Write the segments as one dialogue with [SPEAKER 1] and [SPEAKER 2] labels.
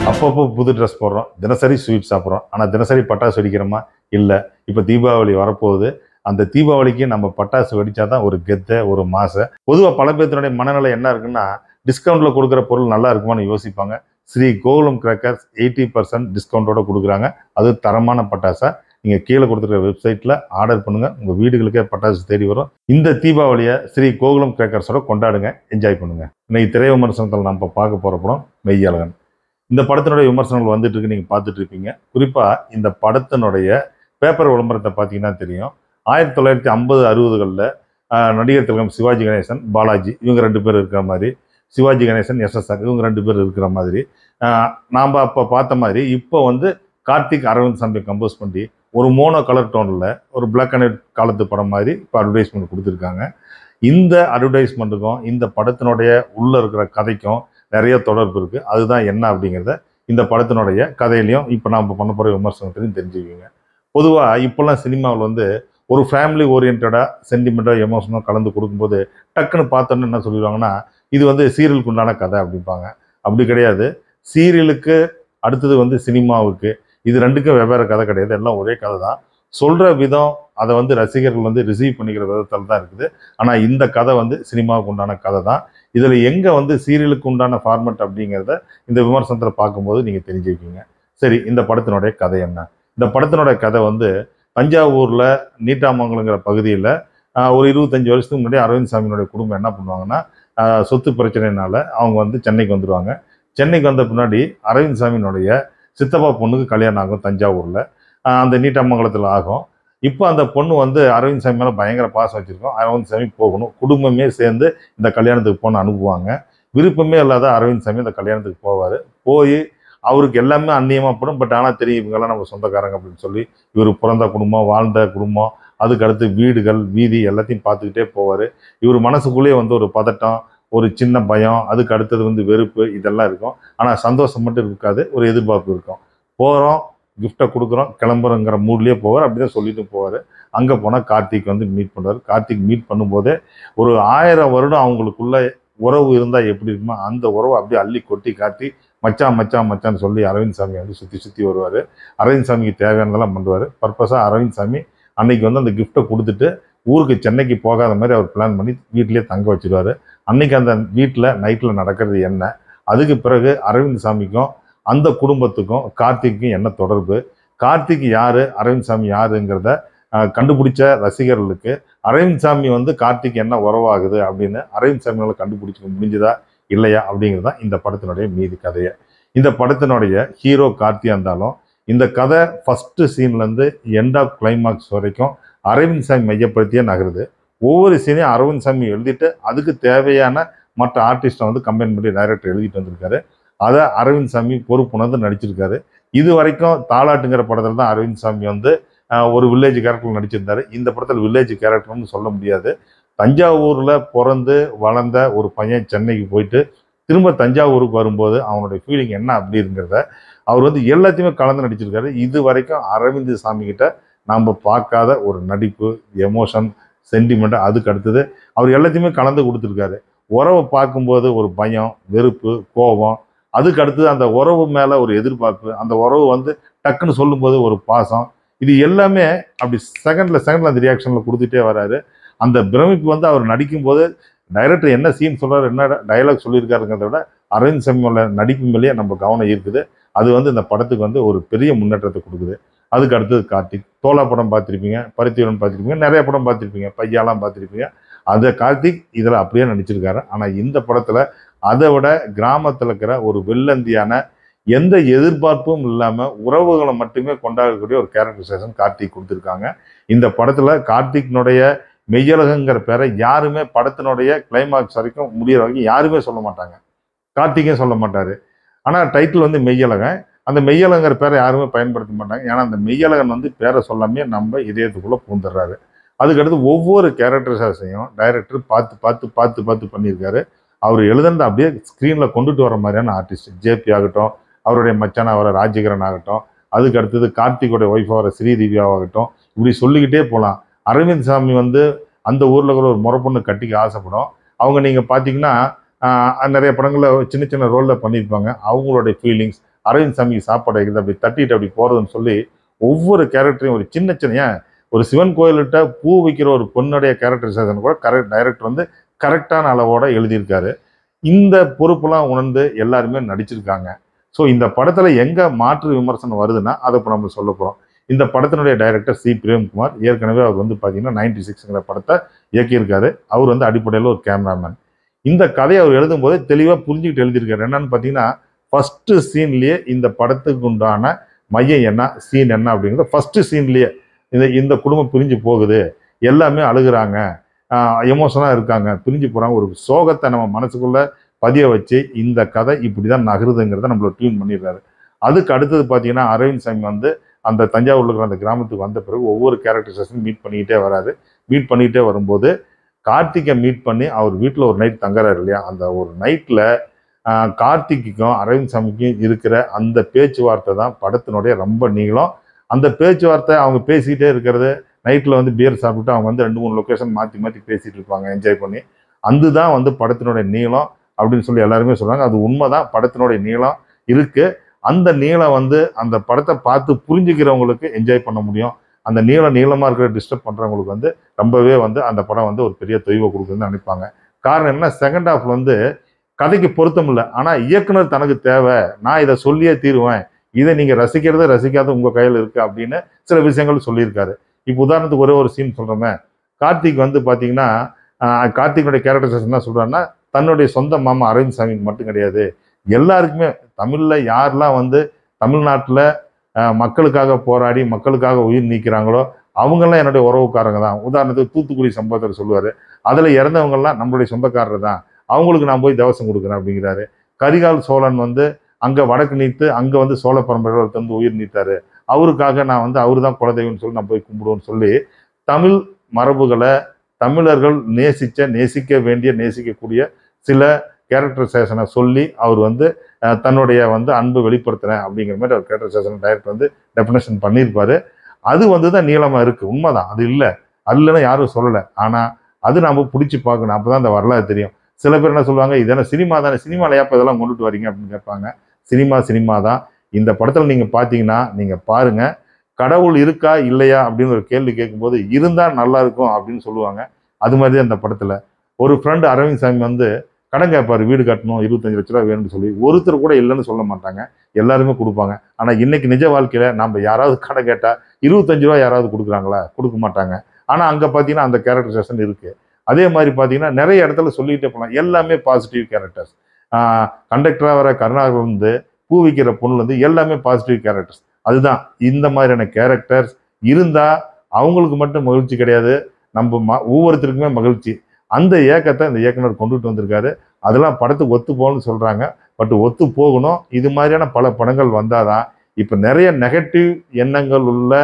[SPEAKER 1] அப்பப்போ புது ட்ரெஸ் போடுறோம், தினசரி ஸ்வீட் சாப்பிட்றோம். ஆனால் தினசரி பட்டாசு வெடிக்கிறோமா? இல்லை. இப்போ தீபாவளி வரப்போகுது. அந்த தீபாவளிக்கு நம்ம பட்டாசு வெடிச்சா தான் ஒரு கெத்தை, ஒரு மாசை. பொதுவாக பல பேர்த்தினுடைய மனநிலை என்ன இருக்குன்னா, டிஸ்கவுண்ட்டில் கொடுக்குற பொருள் நல்லா இருக்குமான்னு யோசிப்பாங்க. ஸ்ரீ கோகுலம் கிராக்கர்ஸ் 80% டிஸ்கவுண்ட்டோட கொடுக்குறாங்க. அது தரமான பட்டாசா. நீங்கள் கீழே கொடுத்துருக்க வெப்சைட்டில் ஆர்டர் பண்ணுங்கள். உங்கள் வீடுகளுக்கே பட்டாசு தேடி வரும். இந்த தீபாவளியை ஸ்ரீ கோகுலம் கிராக்கர்ஸோட கொண்டாடுங்க, என்ஜாய் பண்ணுங்கள். இன்னைக்கு திரை விமர்சனத்தில் நம்ம பார்க்க போகிற படம் மெய்யழகன். இந்த படத்தினுடைய விமர்சனங்கள் வந்துட்டு இருக்கு, நீங்கள் பார்த்துட்டு இருப்பீங்க. குறிப்பாக இந்த படத்தினுடைய பேப்பர் விளம்பரத்தை பார்த்தீங்கன்னா தெரியும். 1950, 60களில் நடிகர் திலகம் சிவாஜி கணேசன், பாலாஜி இவங்க 2 பேர் இருக்கிற மாதிரி, சிவாஜி கணேசன், எஸ்எஸ்ஆர் இவங்க 2 பேர் இருக்கிற மாதிரி நாம் அப்போ பார்த்த மாதிரி இப்போ வந்து கார்த்திக் அரவிந்த் சாமி கம்போஸ் பண்ணி ஒரு மோனோ கலர் டோனில் ஒரு பிளாக் அண்ட் ஒயிட் காலத்து படம் மாதிரி இப்போ அட்வர்டைஸ்மெண்ட் கொடுத்துருக்காங்க. இந்த அட்வர்டைஸ்மெண்ட்டுக்கும் இந்த படத்தினுடைய உள்ளே இருக்கிற கதைக்கும் நிறைய தொடர்பு இருக்குது. அதுதான் என்ன அப்படிங்கிறத இந்த படத்தினுடைய கதையிலையும் இப்போ நாம் பண்ண போகிற விமர்சனத்திலையும் தெரிஞ்சுக்குவீங்க. பொதுவாக இப்போல்லாம் சினிமாவில் வந்து ஒரு ஃபேமிலி ஓரியன்டாக சென்டிமெண்ட்டாக எமோஷனோ கலந்து கொடுக்கும்போது டக்குன்னு பார்த்தோன்னு என்ன சொல்லிடுவாங்கன்னா, இது வந்து சீரியலுக்கு உண்டான கதை அப்படிம்பாங்க. அப்படி கிடையாது. சீரியலுக்கு அடுத்தது வந்து சினிமாவுக்கு, இது 2க்கும் வெவ்வேறு கதை கிடையாது. எல்லாம் ஒரே கதை தான். சொல்கிற விதம் அதை வந்து ரசிகர்கள் வந்து ரிசீவ் பண்ணிக்கிற விதத்தில் தான் இருக்குது. ஆனால் இந்த கதை வந்து சினிமாவுக்கு உண்டான கதை தான். இதில் எங்கே வந்து சீரியலுக்கு உண்டான ஃபார்மெட் அப்படிங்கிறத இந்த விமர்சனத்தில் பார்க்கும்போது நீங்கள் தெரிஞ்சுக்கிங்க. சரி, இந்த படத்தினுடைய கதை என்ன? இந்த படத்தினுடைய கதை வந்து தஞ்சாவூரில் நீட்டாமங்கலங்கிற பகுதியில் ஒரு 25 வருஷத்துக்கு முன்னாடி அரவிந்த் சாமியினுடைய குடும்பம் என்ன பண்ணுவாங்கன்னா, சொத்து பிரச்சனைனால அவங்க வந்து சென்னைக்கு வந்துடுவாங்க. சென்னைக்கு வந்த பின்னாடி அரவிந்த் சாமியினுடைய சித்தப்பா பொண்ணுக்கு கல்யாணம் ஆகும் தஞ்சாவூரில். அந்த நீட்டாமங்கலத்தில் ஆகும். இப்போ அந்த பொண்ணு வந்து அரவிந்த் சாமி மேலே பயங்கர பாசம் வச்சுருக்கோம். அரவிந்த் சாமி போகணும், குடும்பமே சேர்ந்து இந்த கல்யாணத்துக்கு போன அனுப்புவாங்க. விருப்பமே இல்லாத அரவிந்த் சாமி இந்த கல்யாணத்துக்கு போவார். போய் அவருக்கு எல்லாமே அந்நியமாக படும். பட் ஆனால் தெரியும் இவங்கெல்லாம் நம்ம சொந்தக்காரங்க அப்படின்னு சொல்லி இவர் பிறந்த குடும்பம், வாழ்ந்த குடும்பம், அதுக்கு அடுத்து வீடுகள், வீதி எல்லாத்தையும் பார்த்துக்கிட்டே போவார். இவர் மனசுக்குள்ளேயே வந்து ஒரு பதட்டம், ஒரு சின்ன பயம், அதுக்கு அடுத்தது வந்து வெறுப்பு, இதெல்லாம் இருக்கும். ஆனால் சந்தோஷம் மட்டும் இருக்காது, ஒரு எதிர்பார்ப்பு இருக்கும். போகிறோம், கிஃப்டை கொடுக்குறோம், கிளம்புறோங்கிற மூட்லேயே போவார். அப்படி தான் சொல்லிட்டு போவார். அங்கே போனால் கார்த்திக் வந்து மீட் பண்ணுவார். கார்த்திக் மீட் பண்ணும்போதே ஒரு 1000 வருடம் அவங்களுக்குள்ள உறவு இருந்தால் எப்படி இருக்குமோ அந்த உறவை அப்படியே அள்ளி கொட்டி காட்டி மச்சான் மச்சான் மச்சான்னு சொல்லி அரவிந்த் சாமி வந்து சுற்றி சுற்றி வருவார். அரவிந்த் சாமிக்கு தேவையானதெல்லாம் பண்ணுவார். பர்பஸாக அரவிந்த் சாமி அன்னைக்கு வந்து அந்த கிஃப்டை கொடுத்துட்டு ஊருக்கு சென்னைக்கு போகாத மாதிரி அவர் பிளான் பண்ணி வீட்டிலேயே தங்க வச்சுருவார். அன்னைக்கு அந்த வீட்டில் நைட்டில் நடக்கிறது என்ன, அதுக்கு பிறகு அரவிந்த் சாமிக்கும் அந்த குடும்பத்துக்கும் கார்த்திக்கும் என்ன தொடர்பு, கார்த்திக் யார், அரவிந்த் சாமி யாருங்கிறத கண்டுபிடிச்ச ரசிகர்களுக்கு அரவிந்த் சாமி வந்து கார்த்திக் என்ன உறவாகுது அப்படின்னு அரவிந்த் சாமியால் கண்டுபிடிச்சிக்க முடிஞ்சுதா இல்லையா அப்படிங்கிறது தான் இந்த படத்தினுடைய மீதி கதையை. இந்த படத்தினுடைய ஹீரோ கார்த்தியாக இருந்தாலும் இந்த கதை ஃபஸ்ட்டு சீன்லேருந்து எண்ட் ஆஃப் கிளைமாக்ஸ் வரைக்கும் அரவிந்த் சாமி மையப்படுத்தியே நகருது. ஒவ்வொரு சீனையும் அரவிந்த் சாமி எழுதிட்டு அதுக்கு தேவையான மற்ற ஆர்டிஸ்ட்டை வந்து கம்பைன் பண்ணி டைரக்டர் எழுதிட்டு வந்திருக்காரு. அதை அரவிந்த் சாமி பொறுப்புணர்ந்து நடிச்சிருக்காரு. இது வரைக்கும் தாலாட்டுங்கிற படத்தில் தான் அரவிந்த் சாமி வந்து ஒரு வில்லேஜ் கேரக்டர் நடிச்சிருந்தாரு. இந்த படத்தில் வில்லேஜ் கேரக்டர்னு சொல்ல முடியாது. தஞ்சாவூரில் பிறந்து வளர்ந்த ஒரு பையன் சென்னைக்கு போயிட்டு திரும்ப தஞ்சாவூருக்கு வரும்போது அவனுடைய ஃபீலிங் என்ன அப்படிங்கிறத அவர் வந்து எல்லாத்தையுமே கலந்து நடிச்சிருக்காரு. இது வரைக்கும் அரவிந்த் சாமி கிட்ட நாம் பார்க்காத ஒரு நடிப்பு, எமோஷன், சென்டிமெண்ட், அதுக்கு அடுத்தது அவர் எல்லாத்தையுமே கலந்து கொடுத்துருக்காரு. உறவை பார்க்கும்போது ஒரு பயம், வெறுப்பு, கோபம், அதுக்கு அடுத்தது அந்த உறவு மேலே ஒரு எதிர்பார்ப்பு, அந்த உறவு வந்து டக்குன்னு சொல்லும்போது ஒரு பாசம், இது எல்லாமே அப்படி செகண்டில் அந்த ரியாக்ஷனில் கொடுத்துட்டே வராரு. அந்த பிரமிப்பு வந்து அவர் நடிக்கும்போது டைரக்டர் என்ன சீன் சொல்கிறார், என்ன டைலாக் சொல்லியிருக்காருங்கிறத விட அரவிந்த் சாமியோட நடிப்பு மேலேயே நம்ம கவனம் இருக்குது. அது வந்து இந்த படத்துக்கு வந்து ஒரு பெரிய முன்னேற்றத்தை கொடுக்குது. அதுக்கு அடுத்தது கார்த்திக். தோலா படம் பார்த்துருப்பீங்க, பருத்திவரன் பார்த்துருப்பீங்க, நிறைய படம் பார்த்துருப்பீங்க, பையாலாம் பார்த்துருப்பீங்க. அந்த கார்த்திக் இதில் அப்படியே நடிச்சிருக்காரு. ஆனால் இந்த படத்தில் அதை விட கிராமத்தில் இருக்கிற ஒரு வெள்ளந்தியான எந்த எதிர்பார்ப்பும் இல்லாமல் உறவுகளை மட்டுமே கொண்டாடக்கூடிய ஒரு கேரக்டரைசேஷன் கார்த்திக் கொடுத்துருக்காங்க. இந்த படத்தில் கார்த்திக்னுடைய மெய்யழகுங்கிற பேரை யாருமே படத்தினுடைய கிளைமாக்ஸ் வரைக்கும் முடிகிற வரைக்கும் யாருமே சொல்ல மாட்டாங்க. கார்த்திகே சொல்ல மாட்டார். ஆனால் டைட்டில் வந்து மெய்யழகன். அந்த மெய்யழகங்கிற பேரை யாருமே பயன்படுத்த மாட்டாங்க. ஏன்னா அந்த மெய்யழகன் வந்து பேரை சொல்லாமே நம்ம இதயத்துக்குள்ளே பூந்துடுறாரு. அதுக்கடுத்து ஒவ்வொரு கேரக்டர்ஸையும் டைரக்டர் பார்த்து பார்த்து பார்த்து பார்த்து பண்ணியிருக்காரு. அவர் எழுதுனது அப்படியே ஸ்க்ரீனில் கொண்டுட்டு வர மாதிரியான ஆர்டிஸ்ட். ஜேபி ஆகட்டும், அவருடைய மச்சான வர ராஜகிரண் ஆகட்டும், அதுக்கு அடுத்தது கார்த்திகோடைய ஒய்ஃப் வர ஸ்ரீதேவியாகட்டும், இப்படி சொல்லிக்கிட்டே போகலாம். அரவிந்த் சாமி வந்து அந்த ஊரில் கூட ஒரு முறை பொண்ணு கட்டிக்க ஆசைப்படும். அவங்க நீங்கள் பார்த்தீங்கன்னா நிறைய படங்களில் சின்ன சின்ன ரோலில் பண்ணியிருப்பாங்க. அவங்களுடைய ஃபீலிங்ஸ், அரவிந்த் சாமிக்கு சாப்பாடு வைக்கிறது, அப்படி தட்டிட்டு அப்படி போறதுன்னு சொல்லி ஒவ்வொரு கேரக்டரையும் ஒரு சின்ன சின்ன ஒரு சிவன் கோயில்கிட்ட பூ வைக்கிற ஒரு பொண்ணுடைய கேரக்டரைசேஷன் கூட டைரக்டர் வந்து கரெக்டான அளவோட எழுதியிருக்காரு. இந்த பொறுப்பெல்லாம் உணர்ந்து எல்லாருமே நடிச்சிருக்காங்க. ஸோ இந்த படத்துல எங்க மாற்று விமர்சனம் வருதுன்னா அதை இப்போ நம்ம சொல்ல போறோம். இந்த படத்தினுடைய டைரக்டர் சி பிரேம்குமார். ஏற்கனவே அவர் வந்து பார்த்தீங்கன்னா 96ங்கிற படத்தை இயக்கியிருக்காரு. அவர் வந்து அடிப்படையில் ஒரு கேமராமேன். இந்த கதையை அவர் எழுதும்போது தெளிவாக புரிஞ்சுக்கிட்டு எழுதியிருக்காரு. என்னன்னு பார்த்தீங்கன்னா ஃபர்ஸ்ட் சீன்லேயே இந்த படத்துக்கு உண்டான மையம் என்ன, சீன் என்ன அப்படிங்கிறது ஃபர்ஸ்ட் சீன்லேயே இந்த குடும்பம் பிரிஞ்சு போகுது, எல்லாமே அழுகுறாங்க, எமோஷனாக இருக்காங்க, பிரிஞ்சு போகிறாங்க, ஒரு சோகத்தை நம்ம மனசுக்குள்ள பதிய வச்சு இந்த கதை இப்படி தான் நகருதுங்கிறத நம்மள டியூன் பண்ணிடுறாரு. அதுக்கு அடுத்தது பார்த்தீங்கன்னா அரவிந்த் சாமி வந்து அந்த தஞ்சாவூர்ல இருக்கிற அந்த கிராமத்துக்கு வந்த பிறகு ஒவ்வொரு கேரக்டர்ஸையும் மீட் பண்ணிக்கிட்டே வராரு. மீட் பண்ணிக்கிட்டே வரும்போது கார்த்திகை மீட் பண்ணி அவர் வீட்டில் ஒரு நைட் தங்குறாரு இல்லையா, அந்த ஒரு நைட்டில் கார்த்திக்கும் அரவிந்த் சாமிக்கும் இருக்கிற அந்த பேச்சுவார்த்தை தான் படத்தினுடைய ரொம்ப நீளம். அந்த பேச்சுவார்த்தை அவங்க பேசிக்கிட்டே இருக்கிறது, நைட்டில் வந்து பியர் சாப்பிட்டு அவங்க வந்து 2-3 லொக்கேஷன் மாற்றி மாற்றி பேசிகிட்டு இருப்பாங்க என்ஜாய் பண்ணி. அதுதான் வந்து படத்தினுடைய நீளம் அப்படின்னு சொல்லி எல்லாருமே சொல்கிறாங்க. அது உண்மைதான், படத்தினுடைய நீளம் இருக்குது. அந்த நீளம் வந்து அந்த படத்தை பார்த்து புரிஞ்சுக்கிறவங்களுக்கு என்ஜாய் பண்ண முடியும். அந்த நீளமாக இருக்கிற டிஸ்டர்ப் பண்ணுறவங்களுக்கு வந்து ரொம்பவே வந்து அந்த படம் வந்து ஒரு பெரிய தொய்வை கொடுக்குதுன்னு நினைப்பாங்க. காரணம் என்ன, செகண்ட் ஹாஃப்ல வந்து கதைக்கு பொருத்தம் இல்லை, ஆனால் இயக்குனர் தனக்கு தேவை, நான் இதை சொல்லியே தீருவேன், இதை நீங்கள் ரசிக்கிறத ரசிக்காத உங்கள் கையில் இருக்குது அப்படின்னு சில விஷயங்கள் சொல்லியிருக்காரு. இப்போ உதாரணத்துக்கு ஒரே ஒரு சீன் சொல்கிறோமே, கார்த்திக் வந்து பார்த்தீங்கன்னா கார்த்திகனுடைய கேரக்டரைசேஷன் என்ன சொல்கிறாருன்னா, தன்னுடைய சொந்த மாமா அரவிந்த் சாமிக்கு மட்டும் கிடையாது, எல்லாருக்குமே தமிழில் யாரெல்லாம் வந்து தமிழ்நாட்டில் மக்களுக்காக போராடி மக்களுக்காக உயிர் நீக்கிறாங்களோ அவங்கெல்லாம் என்னுடைய உறவுக்காரங்க தான். உதாரணத்துக்கு தூத்துக்குடி சம்பவத்தில் சொல்லுவார், அதில் இறந்தவங்கெல்லாம் நம்மளுடைய சொந்தக்காரர் தான், அவங்களுக்கு நான் போய் தவசம் கொடுக்குறேன் அப்படிங்கிறாரு. கரிகால் சோழன் வந்து அங்கே வடக்கு நீத்து அங்கே வந்து சோழ பரம்பரையில் தந்து உயிர் நீத்தாரு, அவருக்காக நான் வந்து அவர் தான் குலதெய்வம்னு சொல்லி நான் போய் கும்பிடுவோன்னு சொல்லி தமிழ் மரபுகளை தமிழர்கள் நேசிக்க வேண்டிய நேசிக்கக்கூடிய சில கேரக்டரைசேஷனை சொல்லி அவர் வந்து தன்னுடைய வந்து அன்பு வெளிப்படுத்துறேன் அப்படிங்கிற மாதிரி அவர் கேரக்டரைசேஷன் டைரக்டர் வந்து டெஃபினேஷன் பண்ணியிருப்பாரு. அது வந்து தான் நீளமாக இருக்குது, உண்மைதான், அது இல்லை, அதுலன்னு யாரும் சொல்லலை. ஆனால் அது நம்ம பிடிச்சி பார்க்கணும், அப்போ தான் அந்த வரலாறு தெரியும். சில பேர் என்ன சொல்லுவாங்க, இதெல்லாம் சினிமா தானே, சினிமாவில் ஏப்போ இதெல்லாம் கொண்டுட்டு வரீங்க அப்படின்னு கேட்பாங்க. சினிமா தான். இந்த படத்தில் நீங்கள் பார்த்தீங்கன்னா நீங்கள் பாருங்கள், கடவுள் இருக்கா இல்லையா அப்படின்னு ஒரு கேள்வி கேட்கும்போது இருந்தால் நல்லா இருக்கும் அப்படின்னு சொல்லுவாங்க. அது மாதிரி தான் இந்த படத்தில் ஒரு ஃப்ரெண்டு அரவிந்த் சாமி வந்து கடன் கேட்பாரு, வீடு கட்டணும் 25 லட்ச ரூபா வேணும்னு சொல்லி. ஒருத்தர் கூட இல்லைன்னு சொல்ல மாட்டாங்க, எல்லாருமே கொடுப்பாங்க. ஆனால் இன்னைக்கு நிஜ வாழ்க்கையில் நம்ம யாராவது கடன் கேட்டால் 25 ரூபா யாராவது கொடுக்குறாங்களா? கொடுக்க மாட்டாங்க. ஆனால் அங்கே பார்த்தீங்கன்னா அந்த கேரக்டரைசேஷன் இருக்குது. அதே மாதிரி பார்த்தீங்கன்னா நிறைய இடத்துல சொல்லிக்கிட்டே போகலாம், எல்லாமே பாசிட்டிவ் கேரக்டர்ஸ். கண்டக்டராக வர கருணாகர் வந்து பூ விற்கிற பொண்ணு வந்து எல்லாமே பாசிட்டிவ் கேரக்டர்ஸ். அதுதான் இந்த மாதிரியான கேரக்டர்ஸ் இருந்தால் அவங்களுக்கு மட்டும் மகிழ்ச்சி கிடையாது, நம்ம ஒவ்வொருத்தருக்குமே மகிழ்ச்சி. அந்த ஏக்கத்தை இந்த இயக்குனர் கொண்டுட்டு வந்திருக்காரு. அதெல்லாம் படத்துக்கு ஒத்து போகணும்னு சொல்கிறாங்க, பட் ஒத்து போகணும். இது மாதிரியான பல படங்கள் வந்தாதான் இப்போ நிறைய நெகட்டிவ் எண்ணங்கள் உள்ள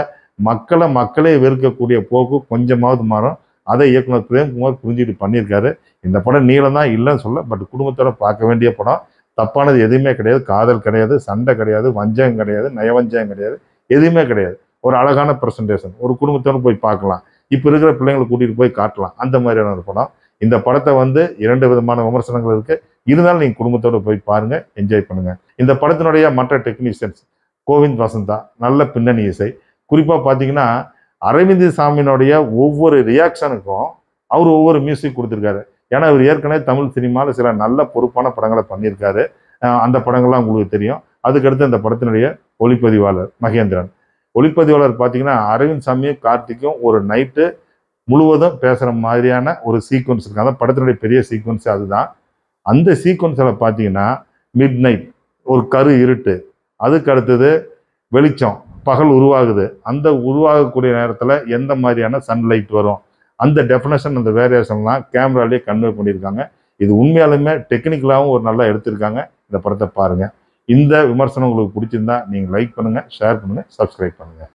[SPEAKER 1] மக்களே வெறுக்கக்கூடிய போக்கு கொஞ்சமாவது மாறும். அதை இயக்குனர் பிரேம்குமார் புரிஞ்சுட்டு பண்ணியிருக்காரு. இந்த படம் நீளம் தான் இல்லைன்னு சொல்ல, பட் குடும்பத்தோட பார்க்க வேண்டிய படம். தப்பானது எதுவுமே கிடையாது, காதல் கிடையாது, சண்டை கிடையாது, வஞ்சகம் கிடையாது, நயவஞ்சகம் கிடையாது, எதுவுமே கிடையாது. ஒரு அழகான ப்ரெசன்டேஷன், ஒரு குடும்பத்தோடு போய் பார்க்கலாம், இப்போ இருக்கிற பிள்ளைங்களை கூட்டிகிட்டு போய் காட்டலாம், அந்த மாதிரியான ஒரு படம். இந்த படத்தை வந்து 2 விதமான விமர்சனங்கள் இருக்குது, இருந்தாலும் நீங்கள் குடும்பத்தோடு போய் பாருங்கள், என்ஜாய் பண்ணுங்கள். இந்த படத்தினுடைய மற்ற டெக்னீஷியன்ஸ் கோவிந்த் வசந்தா, நல்ல பின்னணி இசை. குறிப்பாக பார்த்தீங்கன்னா அரவிந்த் சாமியினுடைய ஒவ்வொரு ரியாக்ஷனுக்கும் அவர் ஒவ்வொரு மியூசிக் கொடுத்துருக்காரு. ஏன்னா இவர் ஏற்கனவே தமிழ் சினிமாவில் சில நல்ல பொறுப்பான படங்களை பண்ணியிருக்காரு. அந்த படங்கள்லாம் உங்களுக்கு தெரியும். அதுக்கடுத்து இந்த படத்தினுடைய ஒளிப்பதிவாளர் மகேந்திரன். ஒளிப்பதிவாளர் பார்த்தீங்கன்னா அரவிந்த் சாமியும் கார்த்திக்கும் ஒரு நைட்டு முழுவதும் பேசுகிற மாதிரியான ஒரு சீக்வன்ஸ் இருக்குது. அந்த படத்தினுடைய பெரிய சீக்வன்ஸ் அதுதான். அந்த சீக்வன்ஸில் பார்த்தீங்கன்னா மிட் நைட், ஒரு கரு இருட்டு, அதுக்கு அடுத்தது வெளிச்சம், பகல் உருவாகுது. அந்த உருவாகக்கூடிய நேரத்தில் எந்த மாதிரியான சன்லைட் வரும், அந்த டெஃபினேஷன், அந்த வேரியேஷன்லாம் கேமராலேயே கன்வே பண்ணியிருக்காங்க. இது உண்மையாலுமே டெக்னிக்கலாகவும் ஒரு நல்லா எடுத்திருக்காங்க. இந்த படத்தை பாருங்கள். இந்த விமர்சனம் உங்களுக்கு பிடிச்சிருந்தா நீங்கள் லைக் பண்ணுங்கள், ஷேர் பண்ணுங்கள், சப்ஸ்கிரைப் பண்ணுங்கள்.